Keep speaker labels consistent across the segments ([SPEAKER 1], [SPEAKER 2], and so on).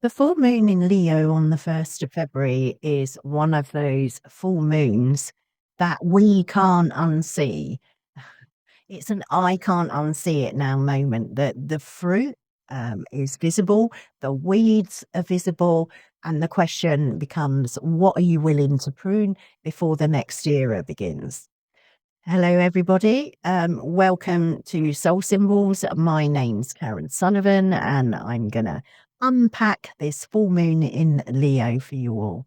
[SPEAKER 1] The full moon in Leo on the 1st of February is one of those full moons that we can't unsee. It's an I can't unsee it now moment that the fruit is visible, the weeds are visible, and the question becomes, what are you willing to prune before the next era begins? Hello, everybody. Welcome to Soul Symbols. My name's Karen Sullivan, and I'm going to unpack this full moon in Leo for you all.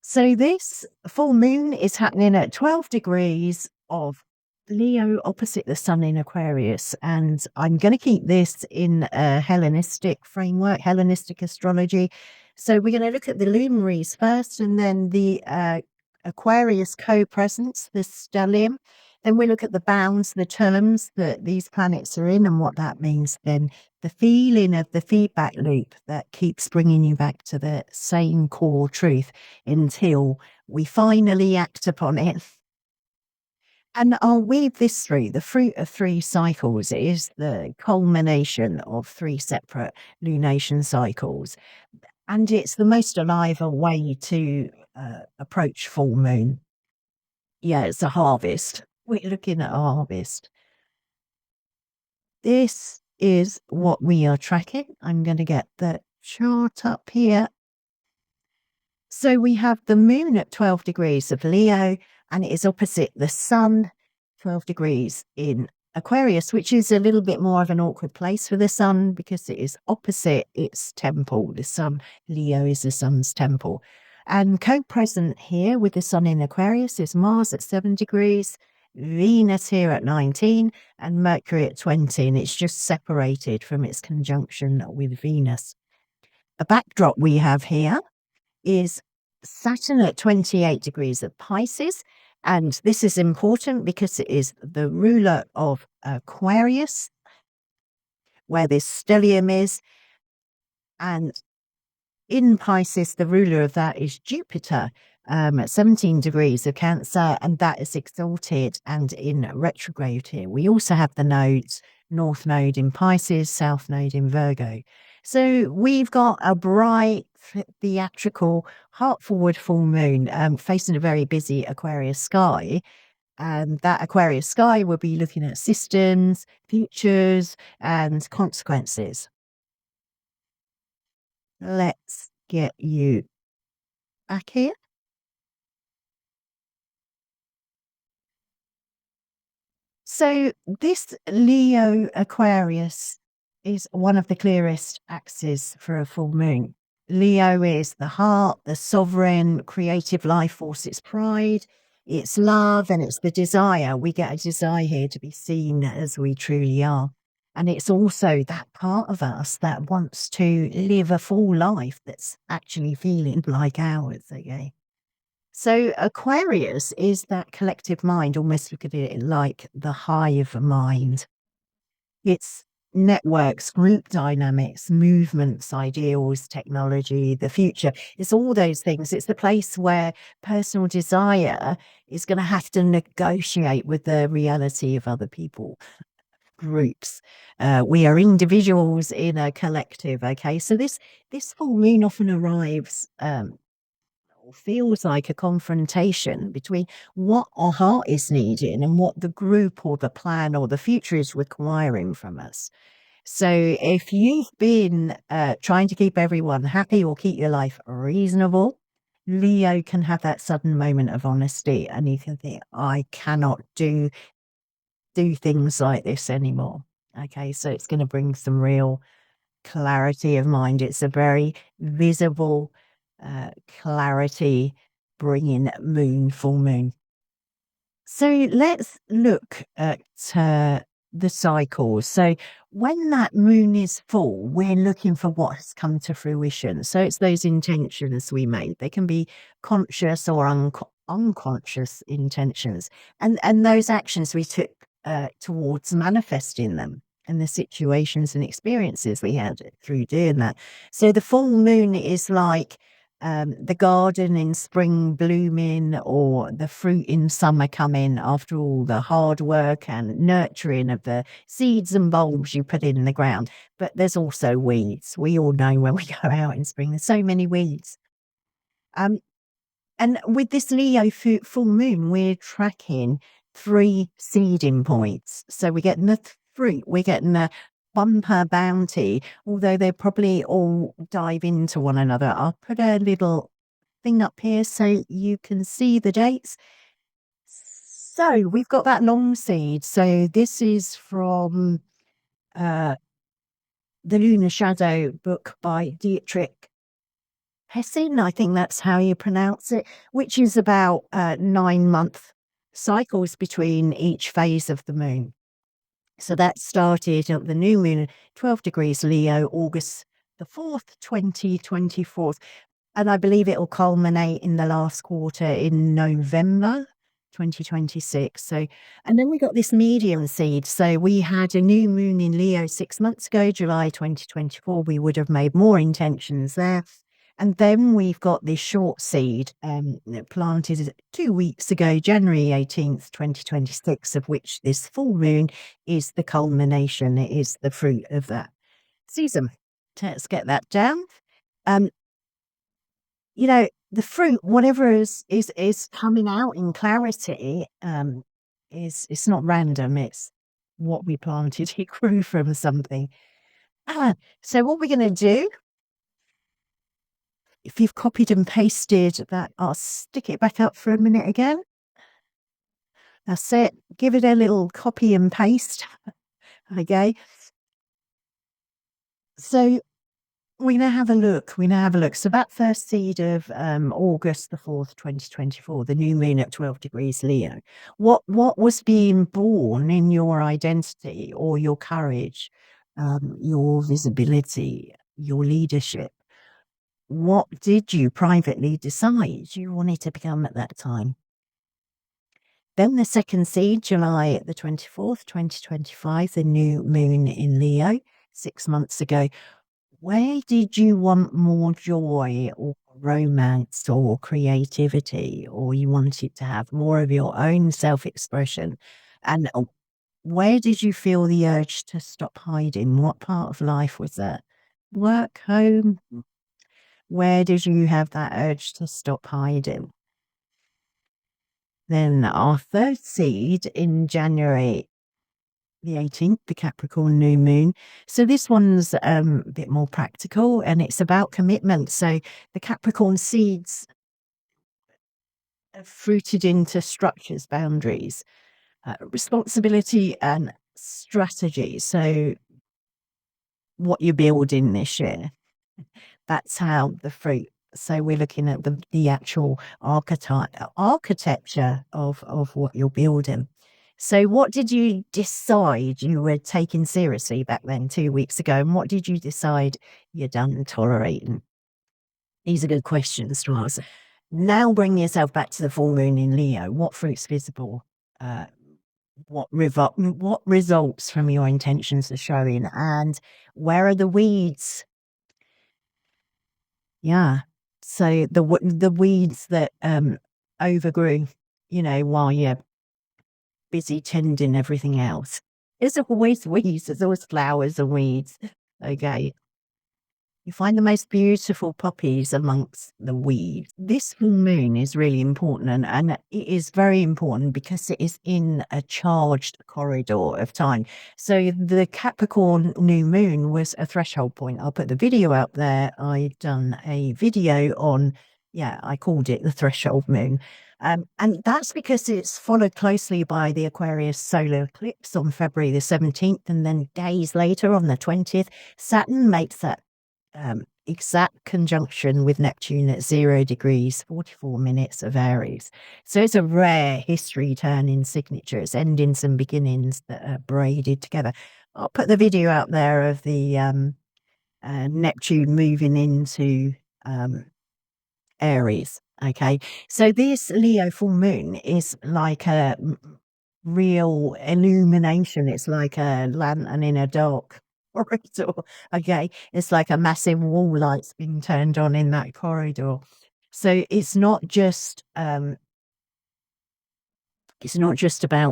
[SPEAKER 1] So this full moon is happening at 12 degrees of Leo opposite the sun in Aquarius. And I'm going to keep this in a Hellenistic framework, Hellenistic astrology. So we're going to look at the luminaries first, and then the Aquarius co-presence, the stellium. Then we look at the bounds, the terms that these planets are in and what that means. Then the feeling of the feedback loop that keeps bringing you back to the same core truth until we finally act upon it. And I'll weave this through. The fruit of 3 cycles is the culmination of 3 separate lunation cycles. And it's the most alive way to approach full moon. Yeah, it's a harvest. We're looking at a harvest. This is what we are tracking. I'm going to get the chart up here. So we have the moon at 12 degrees of Leo, and it is opposite the sun, 12 degrees in Aquarius, which is a little bit more of an awkward place for the sun because it is opposite its temple. The sun, Leo is the sun's temple. And co-present here with the sun in Aquarius is Mars at 7 degrees, Venus here at 19, and Mercury at 20, and it's just separated from its conjunction with Venus. The backdrop we have here is Saturn at 28 degrees of Pisces. And this is important because it is the ruler of Aquarius, where this stellium is. And in Pisces, the ruler of that is Jupiter at 17 degrees of Cancer, and that is exalted and in retrograde here. We also have the nodes, North Node in Pisces, South Node in Virgo. So we've got a bright, theatrical, heart-forward full moon facing a very busy Aquarius sky. And that Aquarius sky will be looking at systems, futures, and consequences. Let's get you back here. So this Leo Aquarius is one of the clearest axes for a full moon. Leo is the heart, the sovereign, creative life force, its pride, it's love, and it's the desire. We get a desire here to be seen as we truly are. And it's also that part of us that wants to live a full life that's actually feeling like ours, okay? So Aquarius is that collective mind, almost look at it like the hive mind. It's networks, group dynamics, movements, ideals, technology, the future. It's all those things. It's the place where personal desire is going to have to negotiate with the reality of other people. Groups. We are individuals in a collective. Okay, so this full moon often arrives feels like a confrontation between what our heart is needing and what the group or the plan or the future is requiring from us. So if you've been trying to keep everyone happy or keep your life reasonable, Leo can have that sudden moment of honesty, and you can think, I cannot do things like this anymore. Okay, so it's going to bring some real clarity of mind. It's a very visible clarity bringing moon, full moon. So let's look at the cycles. So when that moon is full, we're looking for what has come to fruition. So it's those intentions we made. They can be conscious or unconscious intentions, and those actions we took towards manifesting them, and the situations and experiences we had through doing that. So the full moon is like the garden in spring blooming, or the fruit in summer coming after all the hard work and nurturing of the seeds and bulbs you put in the ground. But there's also weeds. We all know when we go out in spring, there's so many weeds. Um, and with this Leo full moon, we're tracking 3 seeding points. So we're getting the fruit, we're getting the bumper bounty, although they probably all dive into one another. I'll put a little thing up here so you can see the dates. So we've got that long seed. So this is from the Lunar Shadow book by Dietrich Hessin, I think that's how you pronounce it, which is about 9-month cycles between each phase of the moon. So that started at the new moon, 12 degrees Leo, August the 4th, 2024. And I believe it will culminate in the last quarter in November 2026. So, and then we got this medium seed. So we had a new moon in Leo 6 months ago, July 2024. We would have made more intentions there. And then we've got this short seed planted 2 weeks ago, January 18th, 2026, of which this full moon is the culmination. It is the fruit of that season. Let's get that down. You know, the fruit, whatever is coming out in clarity, is it's not random. It's what we planted. It grew from something. So what we're going to do, if you've copied and pasted that, I'll stick it back up for a minute again. That's it. Give it a little copy and paste. Okay. So we're gonna have a look. So that first seed of August the 4th, 2024, the new moon at 12 degrees Leo. What was being born in your identity or your courage, your visibility, your leadership? What did you privately decide you wanted to become at that time? Then the second seed, July the 24th, 2025, the new moon in Leo, 6 months ago. Where did you want more joy or romance or creativity, or you wanted to have more of your own self-expression? And where did you feel the urge to stop hiding? What part of life was that? Work, home? Where did you have that urge to stop hiding? Then our third seed in January the 18th, the Capricorn new moon. So this one's a bit more practical, and it's about commitment. So the Capricorn seeds are fruited into structures, boundaries, responsibility and strategy. So what you're building this year, that's how the fruit. So we're looking at the actual architecture of what you're building. So what did you decide you were taking seriously back then 2 weeks ago? And what did you decide you're done tolerating? These are good questions to ask. Now bring yourself back to the full moon in Leo. What fruit's visible? What results from your intentions are showing? And where are the weeds? Yeah. So the weeds that overgrew, while you're busy tending everything else. There's always weeds, there's always flowers and weeds. Okay. You find the most beautiful poppies amongst the weeds. This full moon is really important, and it is very important because it is in a charged corridor of time. So the Capricorn new moon was a threshold point. I'll put the video up there. I've done a video on, I called it the threshold moon. And that's because it's followed closely by the Aquarius solar eclipse on February the 17th, and then days later on the 20th, Saturn makes that exact conjunction with Neptune at 0 degrees, 44 minutes of Aries. So it's a rare history turning signature. It's endings and beginnings that are braided together. I'll put the video out there of the Neptune moving into Aries. Okay, so this Leo full moon is like a real illumination. It's like a lantern in a dark corridor. Okay. It's like a massive wall light's being turned on in that corridor. So it's not just about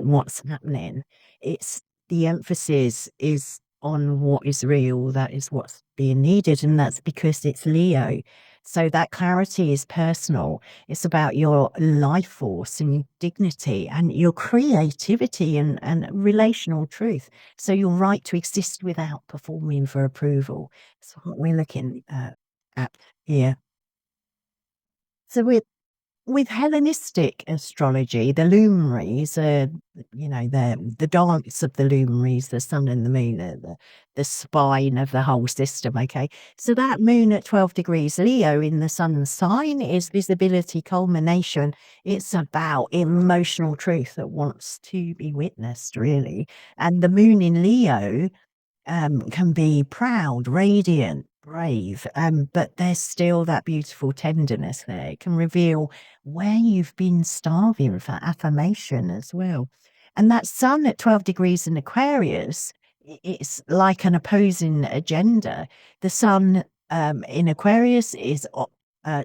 [SPEAKER 1] what's happening. It's the emphasis is on what is real. That is what's being needed. And that's because it's Leo. So that clarity is personal. It's about your life force and your dignity and your creativity and relational truth. So your right to exist without performing for approval. That's what we're looking at here. So with Hellenistic astrology, the luminaries are, the dance of the luminaries, the sun and the moon, are the spine of the whole system. Okay. So that moon at 12 degrees Leo in the sun sign is visibility, culmination. It's about emotional truth that wants to be witnessed, really. And the moon in Leo can be proud, radiant, brave, but there's still that beautiful tenderness there. It can reveal where you've been starving for affirmation as well. And that sun at 12 degrees in Aquarius, it's like an opposing agenda. The sun in Aquarius is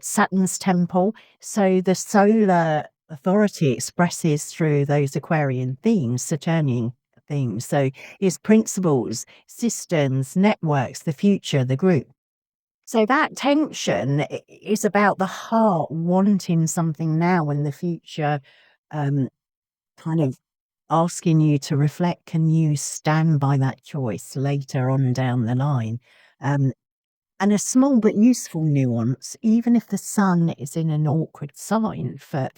[SPEAKER 1] Saturn's temple. So the solar authority expresses through those Aquarian themes, Saturnian themes. So it's principles, systems, networks, the future, the group. So that tension is about the heart wanting something now in the future, kind of asking you to reflect, can you stand by that choice later on down the line? And a small but useful nuance, even if the sun is in an awkward sign for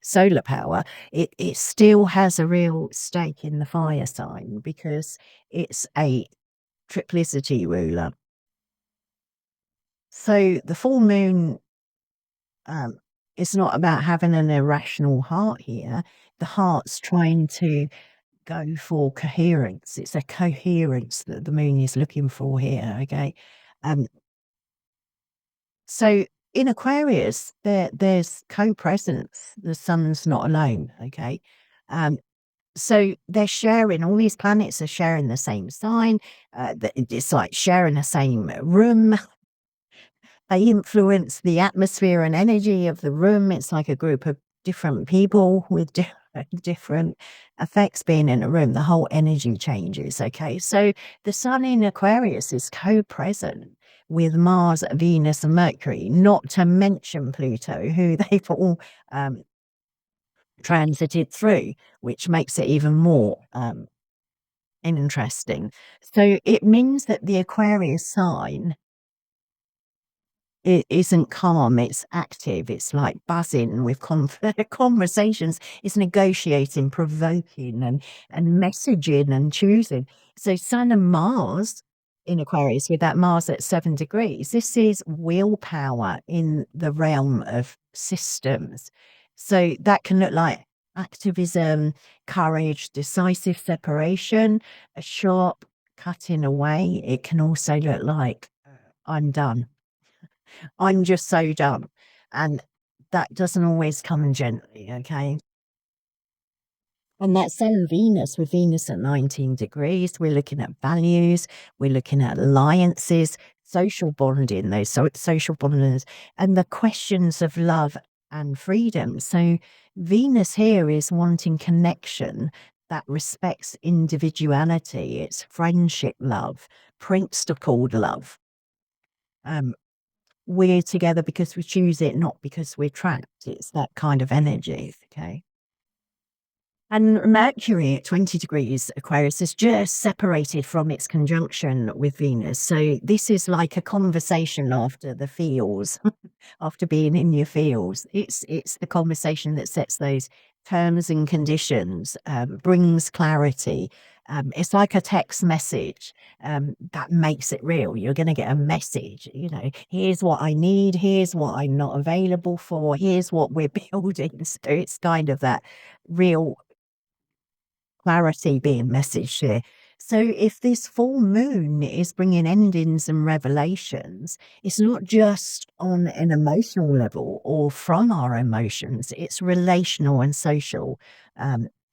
[SPEAKER 1] solar power, it still has a real stake in the fire sign because it's a triplicity ruler. So the full moon is not about having an irrational heart here. The heart's trying to go for coherence. It's a coherence that the moon is looking for here. Okay. Um, So in Aquarius, there's co-presence. The sun's not alone. Okay. Um, so they're sharing, all these planets are sharing the same sign. It's like sharing the same room. They influence the atmosphere and energy of the room. It's like a group of different people with different effects being in a room. The whole energy changes. Okay. So the sun in Aquarius is co-present with Mars, Venus, and Mercury, not to mention Pluto, who they've all transited through, which makes it even more interesting. So it means that the Aquarius sign, it isn't calm, it's active, it's like buzzing with conversations, it's negotiating, provoking, and messaging and choosing. So Sun and Mars in Aquarius, with that Mars at 7 degrees, this is willpower in the realm of systems. So that can look like activism, courage, decisive separation, a sharp cutting away. It can also look like I'm done. I'm just so done. And that doesn't always come gently, okay? And that's Sun Venus, with Venus at 19 degrees. We're looking at values, we're looking at alliances, social bonding, those social bondings, and the questions of love and freedom. So Venus here is wanting connection that respects individuality. It's friendship love, principled love. We're together because we choose it, not because we're trapped. It's that kind of energy, okay? And Mercury at 20 degrees Aquarius is just separated from its conjunction with Venus. So this is like a conversation after the feels, after being in your feels. It's the conversation that sets those terms and conditions, brings clarity. It's like a text message that makes it real. You're going to get a message, here's what I need, here's what I'm not available for, here's what we're building. So it's kind of that real clarity being messaged here. So if this full moon is bringing endings and revelations, it's not just on an emotional level or from our emotions, it's relational and social.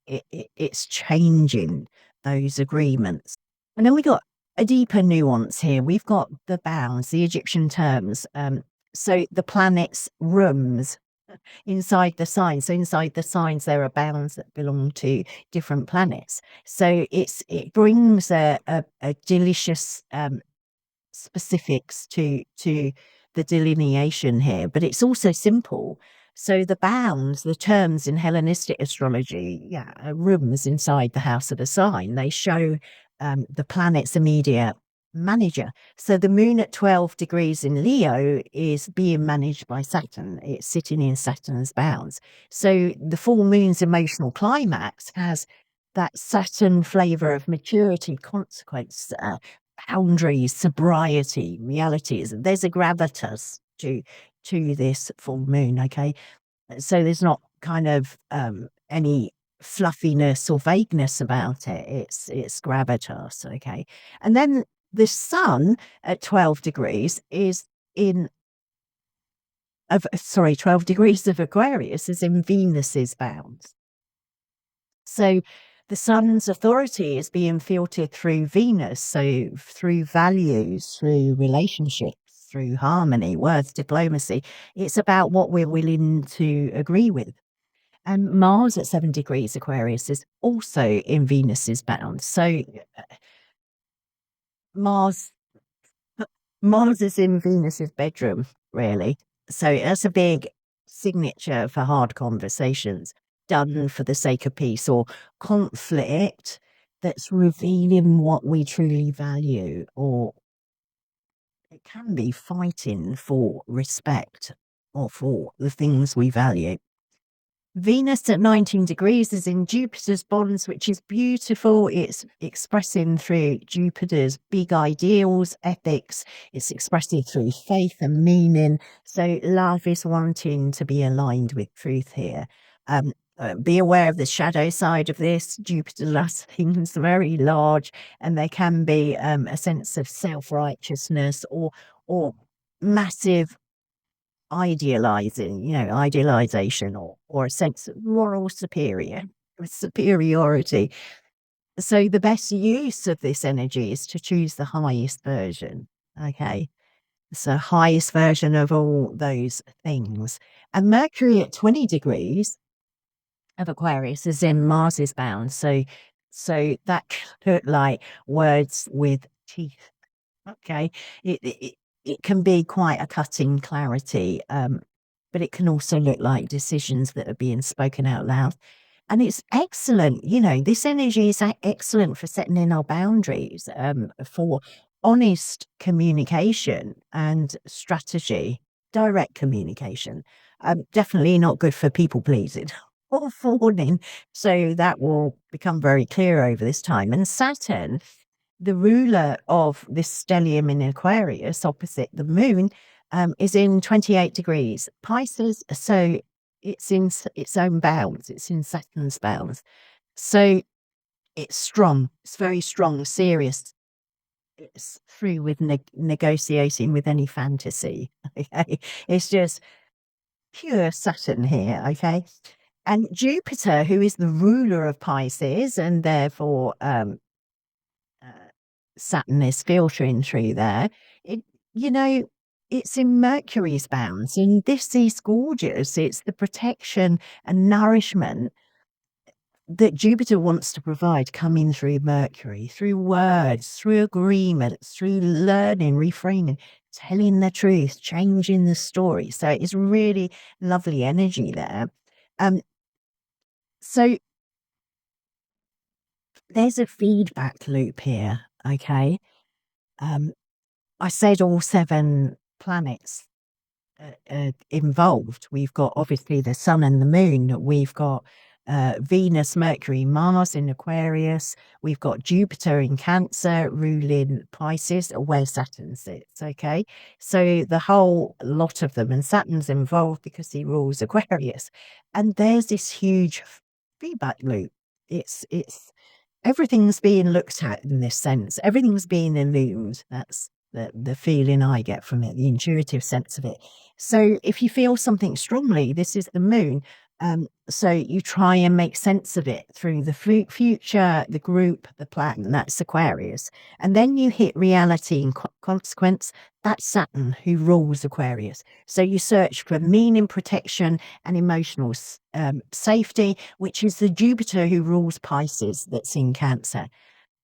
[SPEAKER 1] It's changing those agreements. And then we got a deeper nuance here. We've got the bounds, the Egyptian terms. So the planets' rooms inside the signs. So inside the signs, there are bounds that belong to different planets. So it brings a delicious specifics to the delineation here, but it's also simple. So the bounds, the terms in Hellenistic astrology, are rooms inside the house of a sign. They show the planet's immediate manager. So the moon at 12 degrees in Leo is being managed by Saturn. It's sitting in Saturn's bounds. So the full moon's emotional climax has that Saturn flavor of maturity, consequence, boundaries, sobriety, realities. There's a gravitas to this full moon. Okay, so there's not kind of any fluffiness or vagueness about it. It's gravitas. Okay, and then the sun at 12 degrees is in 12 degrees of Aquarius is in Venus's bounds. So the sun's authority is being filtered through Venus, so through values, through relationships, through harmony, words, diplomacy. It's about what we're willing to agree with. And Mars at 7 degrees Aquarius is also in Venus's bounds. So Mars Mars is in Venus's bedroom, really. So that's a big signature for hard conversations done for the sake of peace or conflict that's revealing what we truly value, or it can be fighting for respect or for the things we value. Venus at 19 degrees is in Jupiter's bonds, which is beautiful. It's expressing through Jupiter's big ideals, ethics. It's expressing through faith and meaning. So love is wanting to be aligned with truth here. Be aware of the shadow side of this. Jupiter loves things very large, and there can be a sense of self-righteousness or massive idealization or a sense of moral superiority. So the best use of this energy is to choose the highest version. Okay. So highest version of all those things. And Mercury at 20 degrees of Aquarius is in Mars's bound. So that could look like words with teeth. Okay. It can be quite a cutting clarity, but it can also look like decisions that are being spoken out loud. And it's excellent. This energy is excellent for setting in our boundaries, for honest communication and strategy, direct communication. Definitely not good for people pleasing or fawning. So that will become very clear over this time. And Saturn, the ruler of this stellium in Aquarius opposite the moon, is in 28 degrees Pisces. So it's in its own bounds. It's in Saturn's bounds. So it's strong. It's very strong, serious. It's through with negotiating with any fantasy. Okay. It's just pure Saturn here. Okay. And Jupiter, who is the ruler of Pisces and therefore Saturn is filtering through there. It's in Mercury's bounds, and this is gorgeous. It's the protection and nourishment that Jupiter wants to provide coming through Mercury, through words, through agreements, through learning, reframing, telling the truth, changing the story. So it's really lovely energy there. So there's a feedback loop here, okay? I said all 7 planets involved. We've got obviously the sun and the moon. We've got Venus, Mercury, Mars in Aquarius. We've got Jupiter in Cancer, ruling Pisces, where Saturn sits. Okay, so the whole lot of them, and Saturn's involved because he rules Aquarius. And there's this huge feedback loop. It's everything's being looked at in this sense. Everything's being illumined. That's the feeling I get from it, the intuitive sense of it. So if you feel something strongly, this is the moon. So you try and make sense of it through the future, the group, the plan. That's Aquarius. And then you hit reality and consequence. That's Saturn who rules Aquarius. So you search for meaning, protection, and emotional safety, which is the Jupiter who rules Pisces that's in Cancer.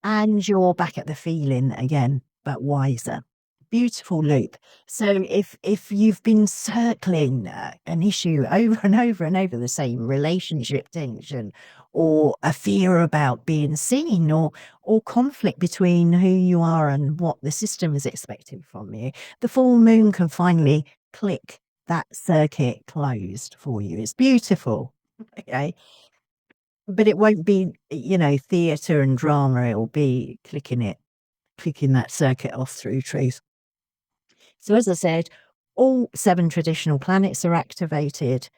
[SPEAKER 1] And you're back at the feeling again, but wiser. Beautiful loop. So if you've been circling an issue over and over and over, the same relationship tension, or a fear about being seen, or conflict between who you are and what the system is expecting from you, the full moon can finally click that circuit closed for you. It's beautiful. Okay. But it won't be, theatre and drama. It'll be clicking that circuit off through truth. So as I said, all 7 traditional planets are activated,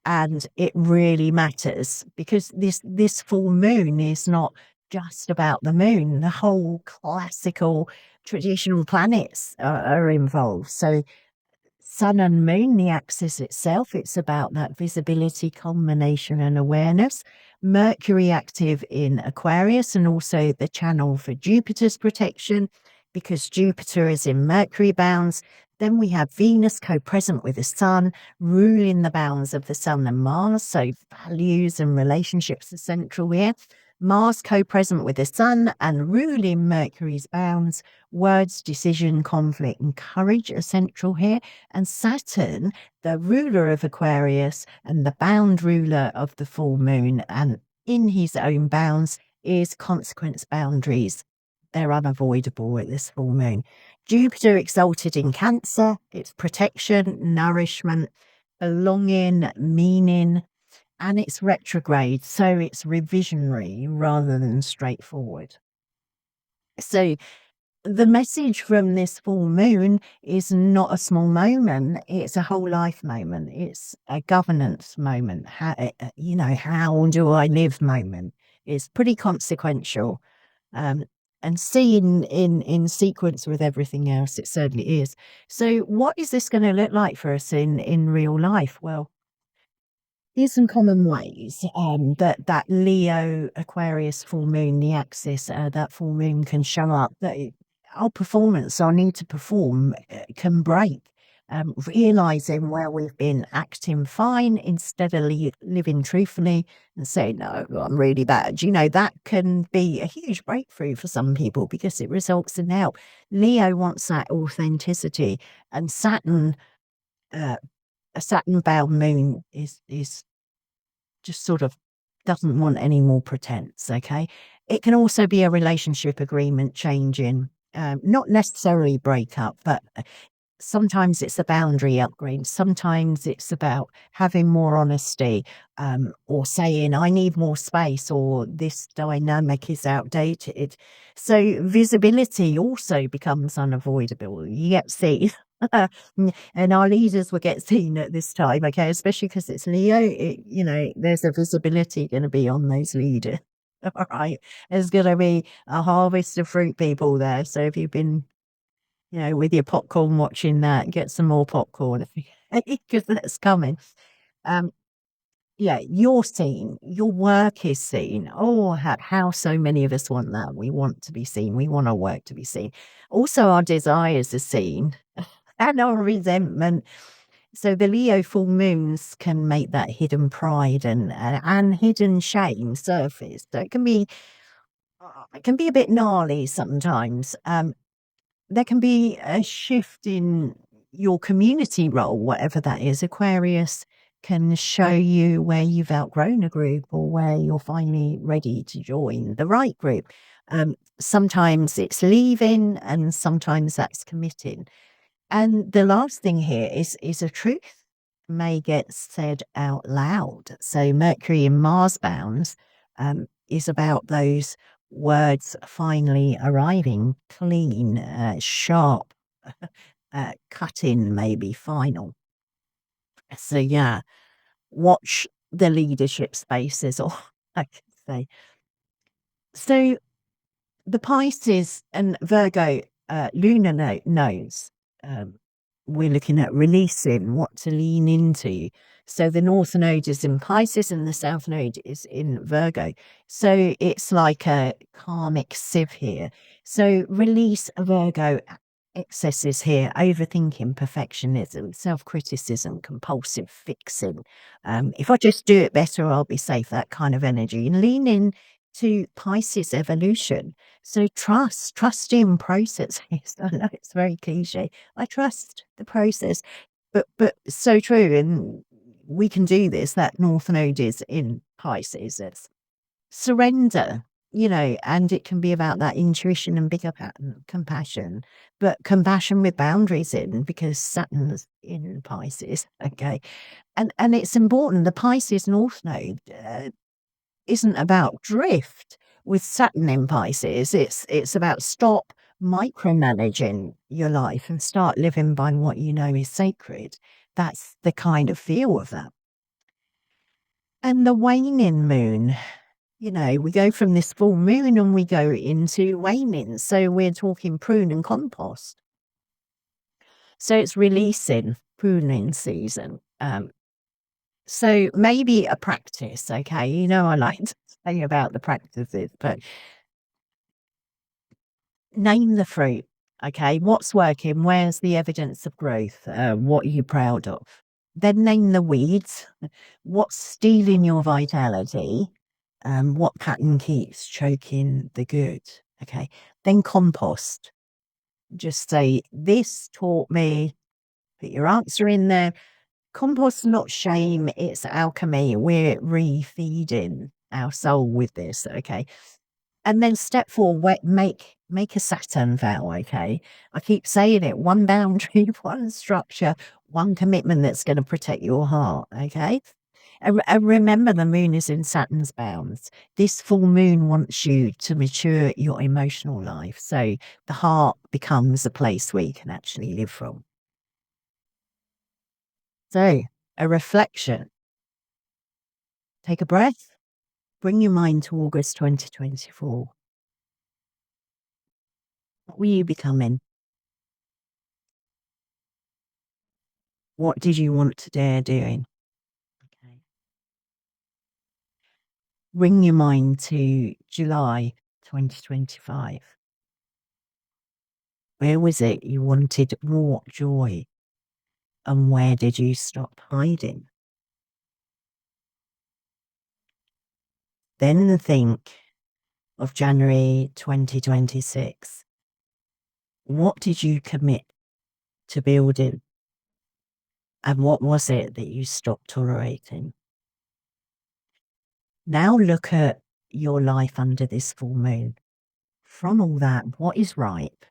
[SPEAKER 1] and it really matters because this full moon is not just about the moon. The whole classical traditional planets are involved. So Sun and Moon, the axis itself, it's about that visibility, culmination, and awareness. Mercury active in Aquarius, and also the channel for Jupiter's protection, because Jupiter is in Mercury bounds. Then we have Venus co-present with the Sun, ruling the bounds of the Sun and Mars. So values and relationships are central here. Mars co-present with the Sun and ruling Mercury's bounds. Words, decision, conflict, and courage are central here. And Saturn, the ruler of Aquarius and the bound ruler of the full moon, and in his own bounds, is consequence boundaries. They're unavoidable at this full moon. Jupiter exalted in Cancer, it's protection, nourishment, belonging, meaning, and it's retrograde, so it's revisionary rather than straightforward. So the message from this full moon is not a small moment, it's a whole life moment. It's a governance moment. How do I live moment? It's pretty consequential. And seen in sequence with everything else, it certainly is. So what is this going to look like for us in real life? Well, here's some common ways that Leo Aquarius full moon, the axis, that full moon can show up. That our performance, our need to perform, can break. Realizing where we've been acting fine instead of living truthfully and saying, no, I'm really bad. That can be a huge breakthrough for some people because it results in help. Leo wants that authenticity, and Saturn, a Saturn bound moon is just sort of doesn't want any more pretense. Okay. It can also be a relationship agreement changing, not necessarily breakup, but sometimes it's a boundary upgrade. Sometimes it's about having more honesty, or saying, I need more space, or this dynamic is outdated. So visibility also becomes unavoidable. You get seen. And our leaders will get seen at this time, okay, especially because it's Leo. There's a visibility going to be on those leaders. All right. There's going to be a harvest of fruit people there. So if you've been with your popcorn watching that, get some more popcorn because that's coming. You're seen, your work is seen. Oh, how so many of us want that. We want to be seen. We want our work to be seen. Also, our desires are seen and our resentment. So the Leo full moons can make that hidden pride and hidden shame surface. So it can be a bit gnarly sometimes. There can be a shift in your community role, whatever that is. Aquarius can show you where you've outgrown a group or where you're finally ready to join the right group. Sometimes it's leaving and sometimes that's committing. And the last thing here is a truth may get said out loud. So Mercury in Mars bounds is about those words finally arriving, clean, sharp, cutting, maybe final. So watch the leadership spaces, or I could say. So the Pisces and Virgo lunar knows. We're looking at releasing, what to lean into. So the North Node is in Pisces and the South Node is in Virgo. So it's like a karmic sieve here. So release Virgo excesses here, overthinking, perfectionism, self-criticism, compulsive fixing. If I just do it better, I'll be safe, that kind of energy. And lean in to Pisces evolution. So trust in process. I know it's very cliche. I trust the process, but so true. And we can do this. That North Node is in Pisces. It's surrender, and it can be about that intuition and bigger pattern, compassion, but compassion with boundaries in, because Saturn's in Pisces. Okay. And it's important. The Pisces North Node isn't about drift with Saturn in Pisces. It's about stop micromanaging your life and start living by what you know is sacred. That's the kind of feel of that. And the waning moon, we go from this full moon and we go into waning. So we're talking prune and compost. So it's releasing, pruning season. So maybe a practice, okay? I like to say about the practices, but name the fruit, okay? What's working? Where's the evidence of growth? What are you proud of? Then name the weeds. What's stealing your vitality? What pattern keeps choking the good? Okay. Then compost. Just say, this taught me, put your answer in there. Compost, not shame, it's alchemy. We're refeeding our soul with this, okay? And then step 4, make a Saturn vow, okay? I keep saying it, one boundary, one structure, one commitment that's going to protect your heart, okay? And remember, the moon is in Saturn's bounds. This full moon wants you to mature your emotional life. So the heart becomes a place where you can actually live from. So a reflection. Take a breath. Bring your mind to August 2024. What were you becoming? What did you want to dare doing? Okay. Bring your mind to July 2025. Where was it you wanted more joy? And where did you stop hiding? Then think of January 2026. What did you commit to building? And what was it that you stopped tolerating? Now look at your life under this full moon. From all that, what is ripe?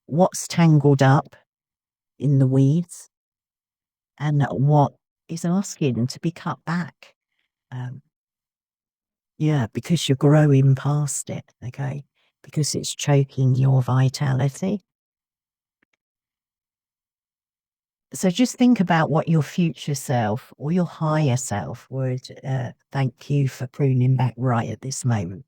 [SPEAKER 1] What's tangled up in the weeds? And what is asking to be cut back? Because you're growing past it, okay? Because it's choking your vitality. So just think about what your future self or your higher self would thank you for pruning back right at this moment.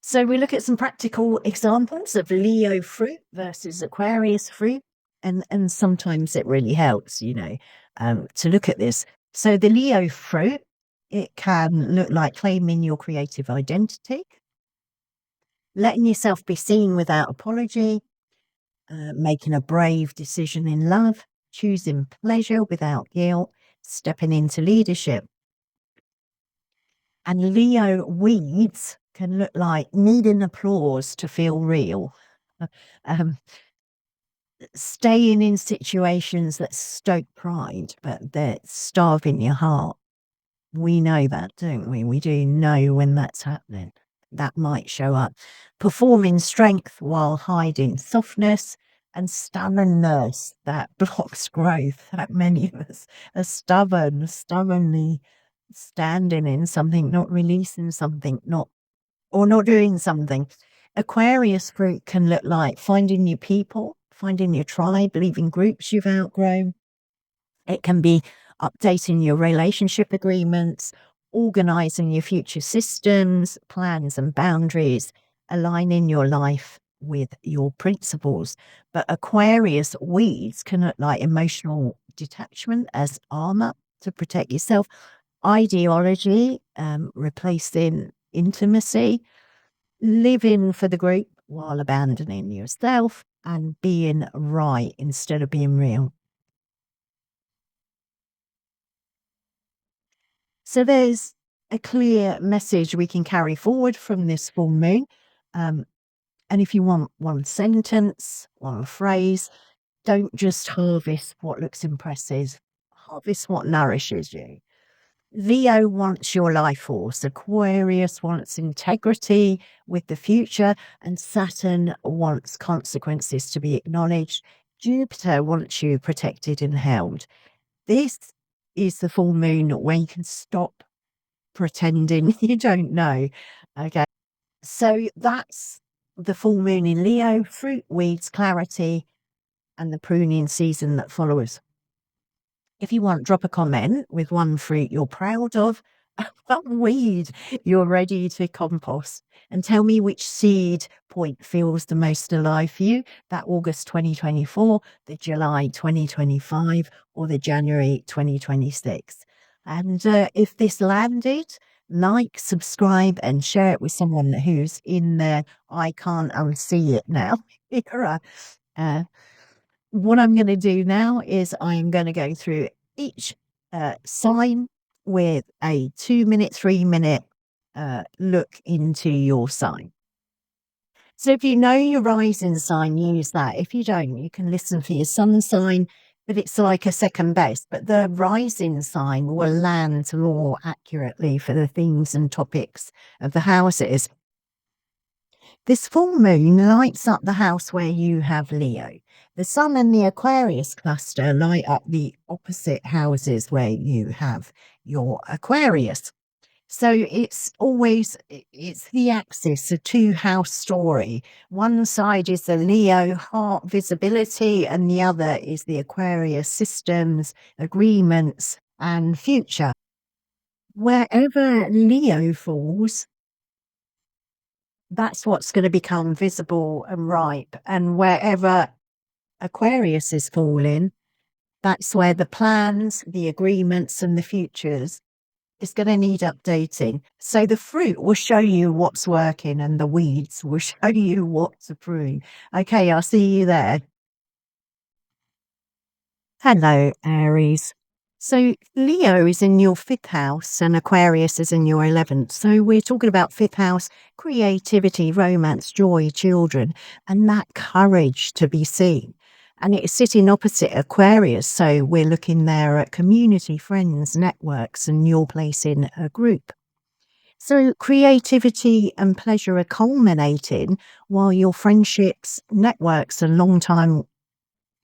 [SPEAKER 1] So we look at some practical examples of Leo fruit versus Aquarius fruit. And sometimes it really helps, to look at this. So the Leo fruit, it can look like claiming your creative identity, letting yourself be seen without apology, making a brave decision in love, choosing pleasure without guilt, stepping into leadership. And Leo weeds can look like needing applause to feel real. Staying in situations that stoke pride, but that starving your heart. We know that, don't we? We do know when that's happening. That might show up. Performing strength while hiding softness and stubbornness that blocks growth. That many of us are stubbornly standing in something, not releasing something, not doing something. Aquarius fruit can look like finding new people, finding your tribe, leaving groups you've outgrown. It can be updating your relationship agreements, organizing your future systems, plans and boundaries, aligning your life with your principles. But Aquarius weeds can look like emotional detachment as armor to protect yourself. Ideology, replacing intimacy. Living for the group while abandoning yourself, and being right instead of being real. So there's a clear message we can carry forward from this full moon. And if you want one sentence, one phrase, don't just harvest what looks impressive, harvest what nourishes you. Leo wants your life force. Aquarius wants integrity with the future, and Saturn wants consequences to be acknowledged. Jupiter wants you protected and held. This is the full moon where you can stop pretending you don't know. Okay. So that's the full moon in Leo, fruit, weeds, clarity, and the pruning season that follows. If you want, drop a comment with one fruit you're proud of, one weed you're ready to compost, and tell me which seed point feels the most alive for you, that August 2024, the July 2025, or the January 2026. And if this landed, like, subscribe, and share it with someone who's in there. I can't unsee it now. Era. What I'm going to do now is I'm going to go through each sign with a 2 minute, 3 minute look into your sign. So if you know your rising sign, use that. If you don't, you can listen for your sun sign, but it's like a second best. But the rising sign will land more accurately for the themes and topics of the houses. This full moon lights up the house where you have Leo. The Sun and the Aquarius cluster light up the opposite houses where you have your Aquarius. So it's the axis, a two-house story. One side is the Leo heart visibility, and the other is the Aquarius systems, agreements, and future. Wherever Leo falls, that's what's going to become visible and ripe. And wherever Aquarius is falling, that's where the plans, the agreements, and the futures is going to need updating. So the fruit will show you what's working, and the weeds will show you what to prune. Okay, I'll see you there. Hello, Aries. So Leo is in your 5th house and Aquarius is in your 11th. So we're talking about 5th house, creativity, romance, joy, children, and that courage to be seen. And it's sitting opposite Aquarius. So we're looking there at community, friends, networks, and your place in a group. So creativity and pleasure are culminating while your friendships, networks, and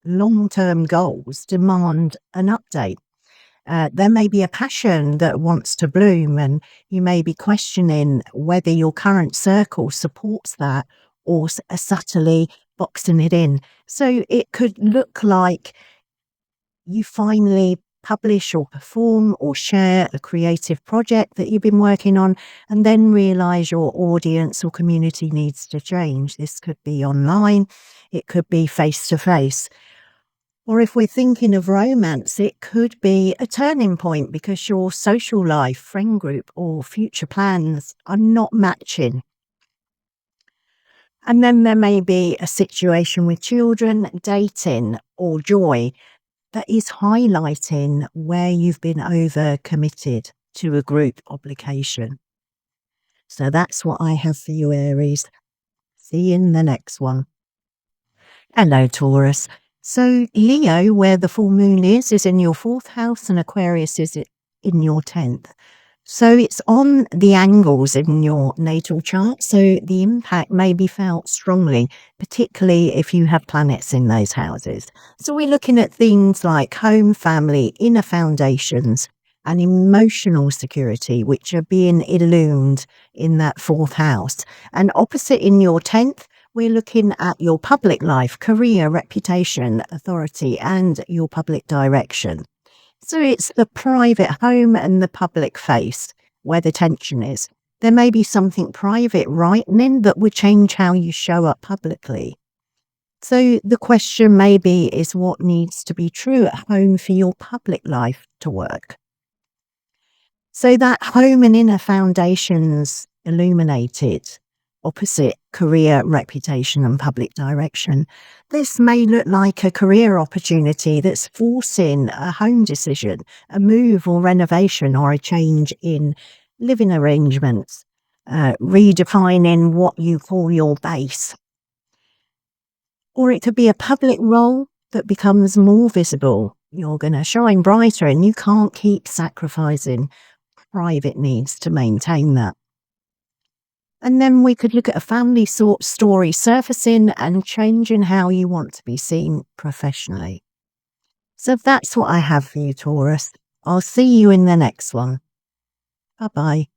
[SPEAKER 1] long-term goals demand an update. There may be a passion that wants to bloom, and you may be questioning whether your current circle supports that or subtly boxing it in. So it could look like you finally publish or perform or share a creative project that you've been working on, and then realize your audience or community needs to change. This could be online, it could be face to face. Or if we're thinking of romance, it could be a turning point because your social life, friend group, or future plans are not matching. And then there may be a situation with children, dating, or joy that is highlighting where you've been over committed to a group obligation. So that's what I have for you, Aries. See you in the next one. Hello, Taurus. So Leo, where the full moon is in your 4th house, and Aquarius is in your 10th. So it's on the angles in your natal chart. So the impact may be felt strongly, particularly if you have planets in those houses. So we're looking at things like home, family, inner foundations, and emotional security, which are being illumined in that 4th house. And opposite in your 10th, we're looking at your public life, career, reputation, authority, and your public direction. So it's the private home and the public face where the tension is. There may be something private ripening that would change how you show up publicly. So the question maybe is, what needs to be true at home for your public life to work? So that home and inner foundations illuminated, opposite career, reputation, and public direction. This may look like a career opportunity that's forcing a home decision, a move or renovation, or a change in living arrangements, redefining what you call your base. Or it could be a public role that becomes more visible. You're going to shine brighter and you can't keep sacrificing private needs to maintain that. And then we could look at a family sort story surfacing and changing how you want to be seen professionally. So that's what I have for you, Taurus. I'll see you in the next one. Bye-bye.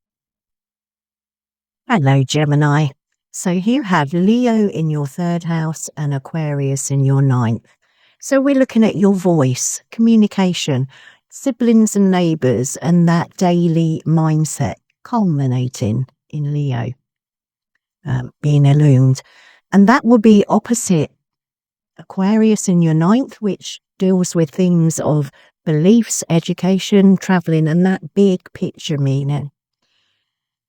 [SPEAKER 1] Hello, Gemini. So you have Leo in your 3rd house and Aquarius in your 9th. So we're looking at your voice, communication, siblings and neighbours, and that daily mindset culminating in Leo, being illumined. And that will be opposite Aquarius in your 9th, which deals with themes of beliefs, education, travelling, and that big picture meaning.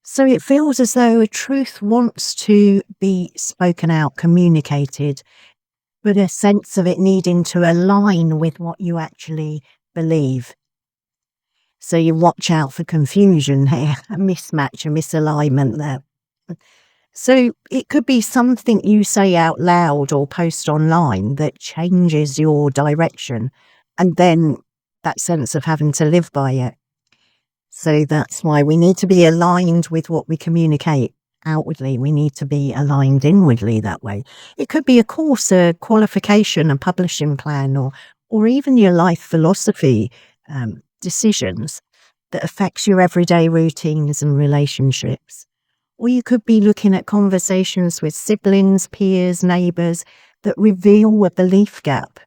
[SPEAKER 1] So it feels as though a truth wants to be spoken out, communicated, but a sense of it needing to align with what you actually believe. So you watch out for confusion here, a mismatch, a misalignment there. So it could be something you say out loud or post online that changes your direction, and then that sense of having to live by it. So that's why we need to be aligned with what we communicate outwardly. We need to be aligned inwardly that way. It could be a course, a qualification, a publishing plan, or even your life philosophy decisions that affects your everyday routines and relationships. Or you could be looking at conversations with siblings, peers, neighbours that reveal a belief gap.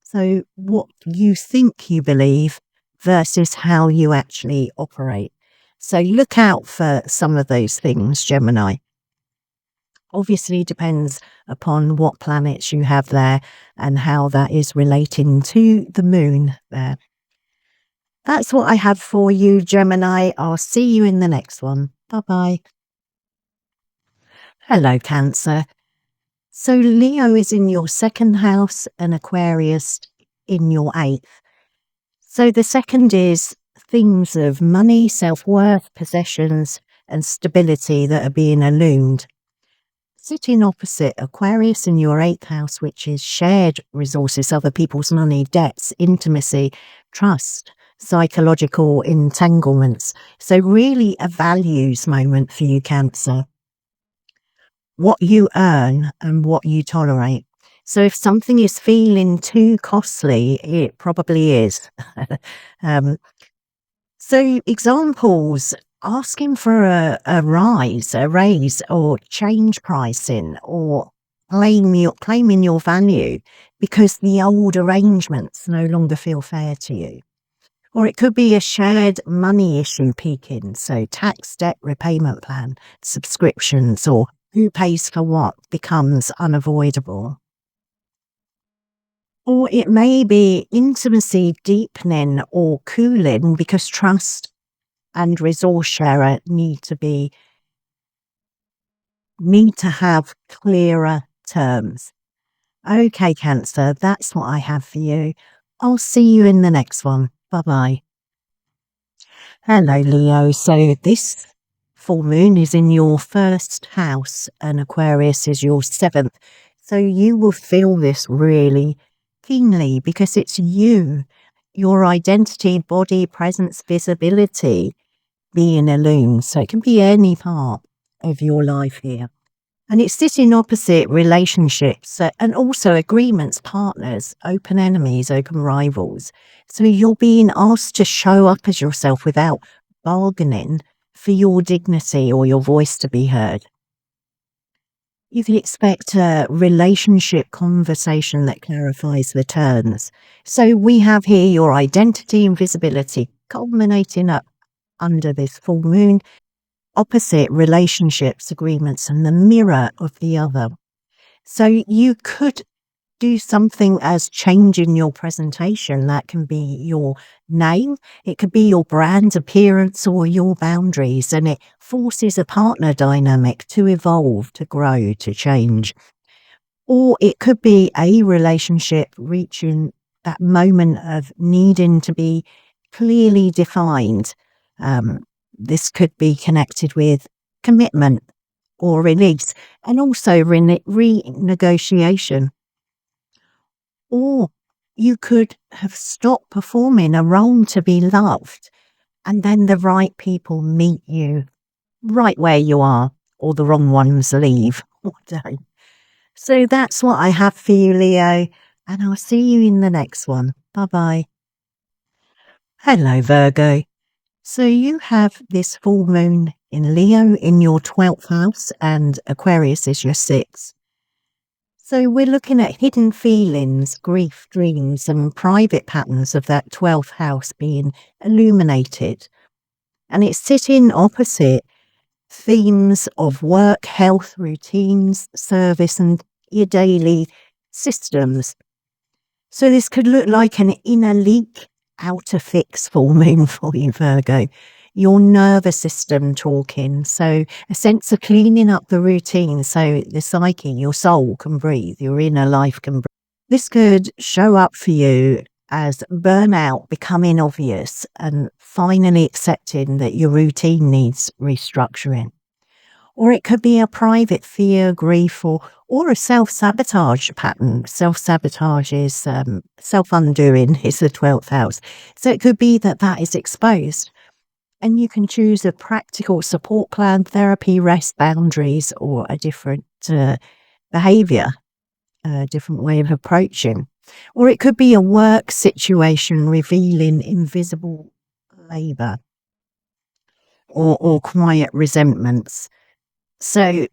[SPEAKER 1] So what you think you believe versus how you actually operate. So look out for some of those things, Gemini. Obviously depends upon what planets you have there and how that is relating to the moon there. That's what I have for you, Gemini. I'll see you in the next one. Bye-bye. Hello, Cancer. So Leo is in your 2nd house and Aquarius in your 8th. So the 2nd is themes of money, self-worth, possessions, and stability that are being illumined. Sitting opposite Aquarius in your 8th house, which is shared resources, other people's money, debts, intimacy, trust, psychological entanglements. So really a values moment for you, Cancer. What you earn and what you tolerate. So if something is feeling too costly, it probably is. So examples, asking for a raise or change pricing, or claiming your value because the old arrangements no longer feel fair to you. Or it could be a shared money issue peaking, so tax, debt, repayment plan, subscriptions, or who pays for what becomes unavoidable. Or it may be intimacy deepening or cooling because trust and resource sharer need to have clearer terms. Okay, Cancer, that's what I have for you. I'll see you in the next one. Bye-bye. Hello, Leo. So this full moon is in your 1st house and Aquarius is your 7th. So you will feel this really keenly because it's you, your identity, body, presence, visibility being illumined. So it can be any part of your life here. And it's sitting opposite relationships and also agreements, partners, open enemies, open rivals. So you're being asked to show up as yourself without bargaining for your dignity or your voice to be heard. You can expect a relationship conversation that clarifies the terms. So we have here your identity and visibility culminating up under this full moon, opposite relationships, agreements, and the mirror of the other. So you could do something as changing your presentation. That can be your name, it could be your brand appearance or your boundaries, and it forces a partner dynamic to evolve, to grow, to change. Or it could be a relationship reaching that moment of needing to be clearly defined. This could be connected with commitment or release, and also renegotiation. Or you could have stopped performing a role to be loved, and then the right people meet you right where you are, or the wrong ones leave. Or don't. So that's what I have for you, Leo, and I'll see you in the next one. Bye bye. Hello, Virgo. So you have this full moon in Leo in your 12th house, and Aquarius is your 6th. So we're looking at hidden feelings, grief, dreams, and private patterns of that 12th house being illuminated. And it's sitting opposite themes of work, health, routines, service, and your daily systems. So this could look like an inner leak, outer fix full moon for you, Virgo. Your nervous system talking. So a sense of cleaning up the routine so the psyche, your soul can breathe, your inner life can breathe. This could show up for you as burnout becoming obvious and finally accepting that your routine needs restructuring. Or it could be a private fear, grief, or a self-sabotage pattern. Self-sabotage is self-undoing is the 12th house. So it could be that that is exposed. And you can choose a practical support plan, therapy, rest, boundaries, or a different behavior, a different way of approaching. Or it could be a work situation revealing invisible labor or quiet resentments. So,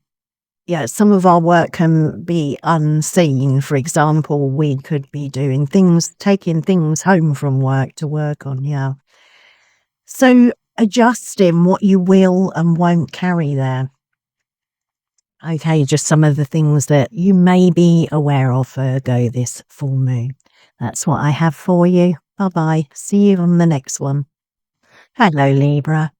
[SPEAKER 1] yeah, some of our work can be unseen. For example, we could be doing things, taking things home from work to work on, yeah. So adjusting what you will and won't carry there. Okay, just some of the things that you may be aware of, Virgo, this full moon. That's what I have for you. Bye-bye. See you on the next one. Hello, Libra.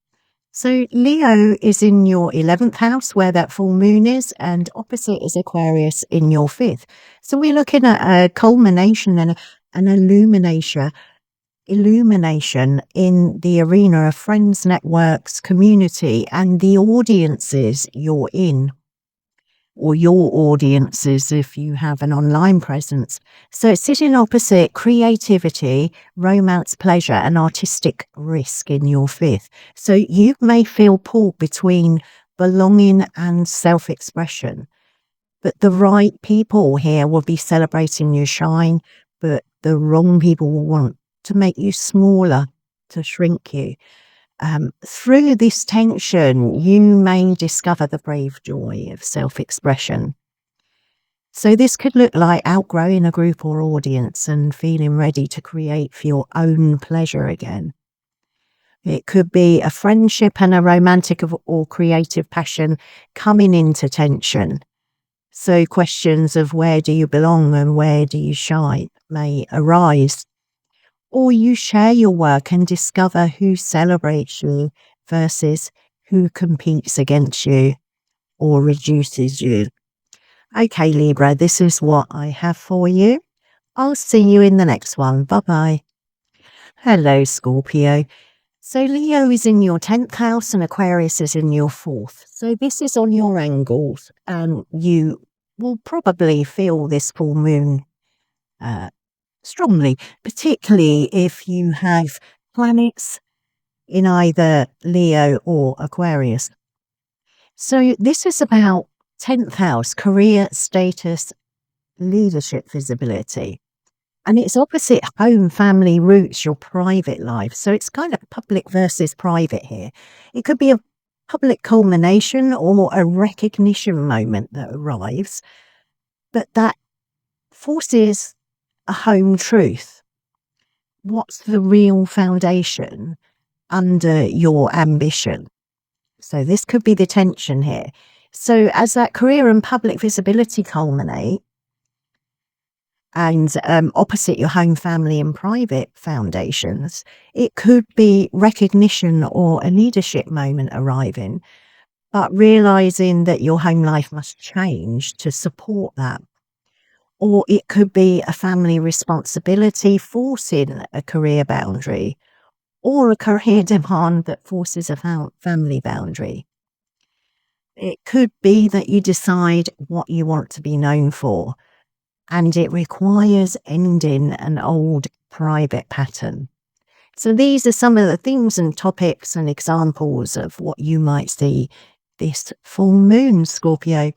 [SPEAKER 1] So Leo is in your 11th house where that full moon is, and opposite is Aquarius in your 5th. So we're looking at a culmination and an illumination in the arena of friends, networks, community, and the audiences you're in, or your audiences if you have an online presence. So it's sitting opposite creativity, romance, pleasure, and artistic risk in your 5th. So you may feel pulled between belonging and self-expression. But the right people here will be celebrating your shine, but the wrong people will want to make you smaller, to shrink you. Through this tension, you may discover the brave joy of self-expression. So this could look like outgrowing a group or audience and feeling ready to create for your own pleasure again. It could be a friendship and a romantic or creative passion coming into tension. So questions of where do you belong and where do you shine may arise. Or you share your work and discover who celebrates you versus who competes against you or reduces you. Okay, Libra, this is what I have for you. I'll see you in the next one. Bye-bye. Hello, Scorpio. So Leo is in your 10th house and Aquarius is in your 4th. So this is on your angles, and you will probably feel this full moon strongly, particularly if you have planets in either Leo or Aquarius. So this is about 10th house, career, status, leadership, visibility. And it's opposite home, family, roots, your private life. So it's kind of public versus private here. It could be a public culmination or a recognition moment that arrives, but that forces a home truth. What's the real foundation under your ambition? So this could be the tension here. So as that career and public visibility culminate, and opposite your home, family, and private foundations, it could be recognition or a leadership moment arriving, but realizing that your home life must change to support that. Or it could be a family responsibility forcing a career boundary, or a career demand that forces a family boundary. It could be that you decide what you want to be known for, and it requires ending an old private pattern. So these are some of the things and topics and examples of what you might see this full moon, Scorpio.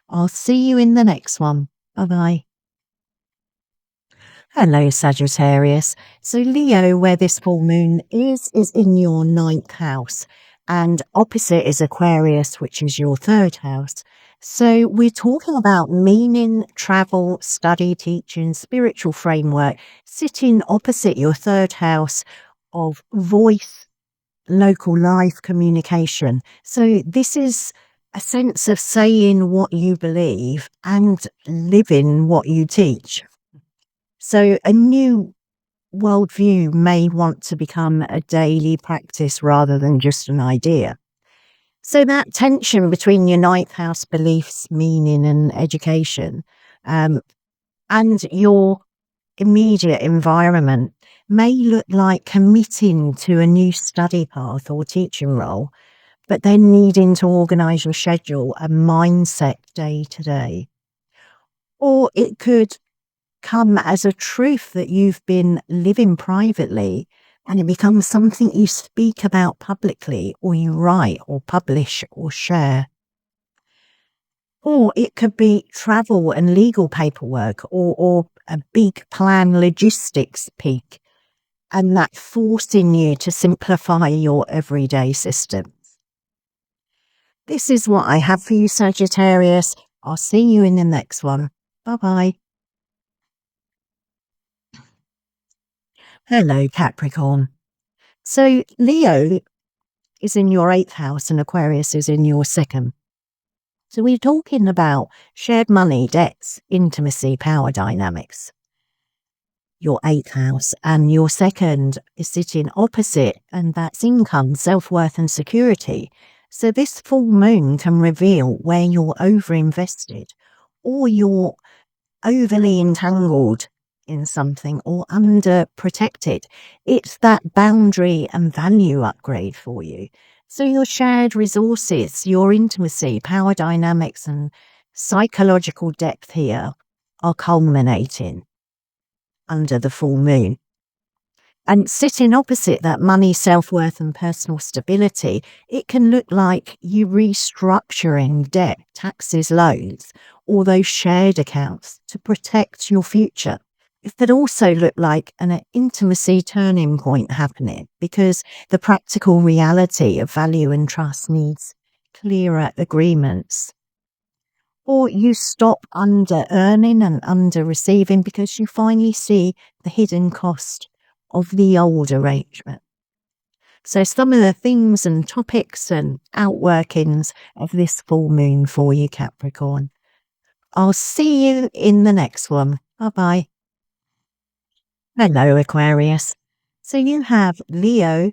[SPEAKER 1] I'll see you in the next one. Bye-bye. Hello, Sagittarius. So Leo, where this full moon is in your 9th house, and opposite is Aquarius, which is your 3rd house. So we're talking about meaning, travel, study, teaching, spiritual framework, sitting opposite your 3rd house of voice, local life, communication. So this is a sense of saying what you believe and living what you teach. So a new worldview may want to become a daily practice rather than just an idea. So that tension between your 9th house beliefs, meaning and education, and your immediate environment may look like committing to a new study path or teaching role, but then needing to organise your schedule and mindset day to day. Or it could come as a truth that you've been living privately, and it becomes something you speak about publicly, or you write or publish or share. Or it could be travel and legal paperwork, or a big plan logistics peak, and that forcing you to simplify your everyday systems. This is what I have for you, Sagittarius. I'll see you in the next one. Bye-bye. Hello, Capricorn. So Leo is in your 8th house and Aquarius is in your 2nd. So we're talking about shared money, debts, intimacy, power dynamics. Your 8th house and your 2nd is sitting opposite, and that's income, self-worth and security. So this full moon can reveal where you're overinvested or you're overly entangled in something or under protected. It's that boundary and value upgrade for you. So your shared resources, your intimacy, power dynamics and psychological depth here are culminating under the full moon. And sitting opposite that money, self-worth and personal stability, it can look like you restructuring debt, taxes, loans, or those shared accounts to protect your future. It could also look like an intimacy turning point happening because the practical reality of value and trust needs clearer agreements. Or you stop under earning and under receiving because you finally see the hidden cost of the old arrangement. So some of the themes and topics and outworkings of this full moon for you, Capricorn. I'll see you in the next one. Bye-bye. Hello, Aquarius. So you have Leo,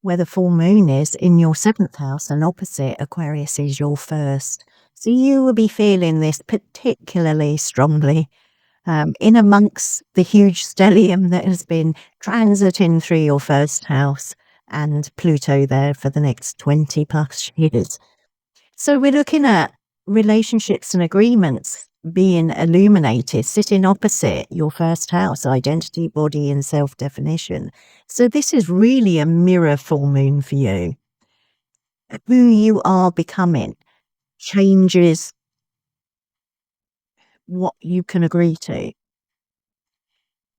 [SPEAKER 1] where the full moon is in your 7th house, and opposite Aquarius is your 1st. So you will be feeling this particularly strongly in amongst the huge stellium that has been transiting through your 1st house and Pluto there for the next 20 plus years. So we're looking at relationships and agreements being illuminated, sitting opposite your 1st house, identity, body and self-definition. So this is really a mirror full moon for you. Who you are becoming changes what you can agree to.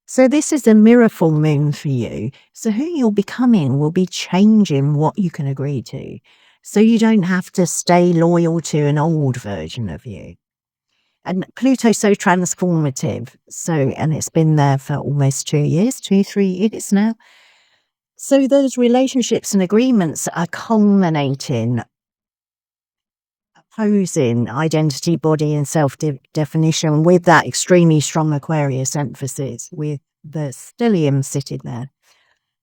[SPEAKER 1] So this is a mirror full moon for you. So who you're becoming will be changing what you can agree to. So you don't have to stay loyal to an old version of you. And Pluto's so transformative. So, and it's been there for almost 2 years, 3 years now. So those relationships and agreements are culminating opposing identity, body, and self-definition with that extremely strong Aquarius emphasis with the stellium sitting there.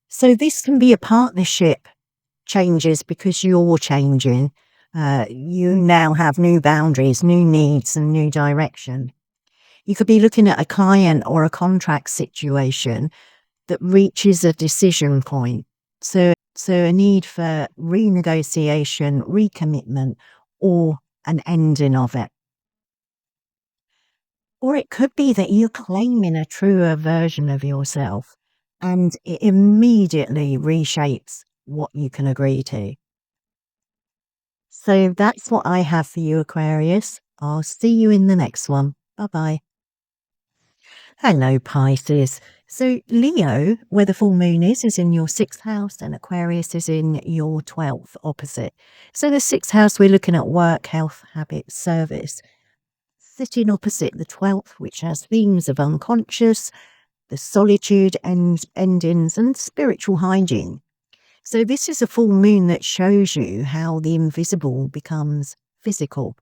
[SPEAKER 1] So this can be a partnership changes because you're changing. You now have new boundaries, new needs, and new direction. You could be looking at a client or a contract situation that reaches a decision point. So a need for renegotiation, recommitment, or an ending of it. Or it could be that you're claiming a truer version of yourself and it immediately reshapes what you can agree to. So that's what I have for you, Aquarius. I'll see you in the next one. Bye bye. Hello, Pisces. So Leo, where the full moon is in your 6th house, and Aquarius is in your 12th opposite. So the 6th house, we're looking at work, health, habit, service. Sitting opposite the 12th, which has themes of unconscious, the solitude, endings, and spiritual hygiene. So this is a full moon that shows you how the invisible becomes physical.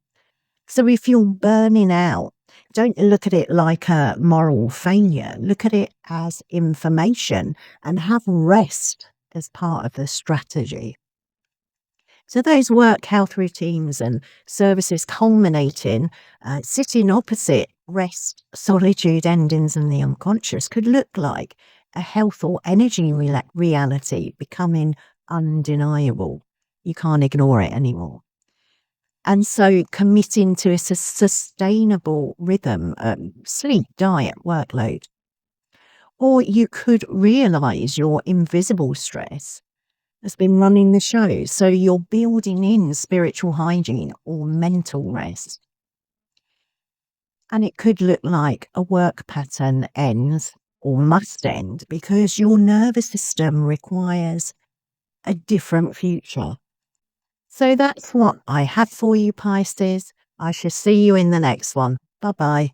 [SPEAKER 1] So if you're burning out, don't look at it like a moral failure. Look at it as information and have rest as part of the strategy. So those work, health routines and services culminating, sitting opposite rest, solitude, endings and the unconscious could look like a health or energy reality becoming undeniable. You can't ignore it anymore. And so committing to a sustainable rhythm, sleep, diet, workload. Or you could realize your invisible stress has been running the show. So you're building in spiritual hygiene or mental rest. And it could look like a work pattern ends or must end because your nervous system requires a different future. So that's what I have for you, Pisces. I shall see you in the next one. Bye bye.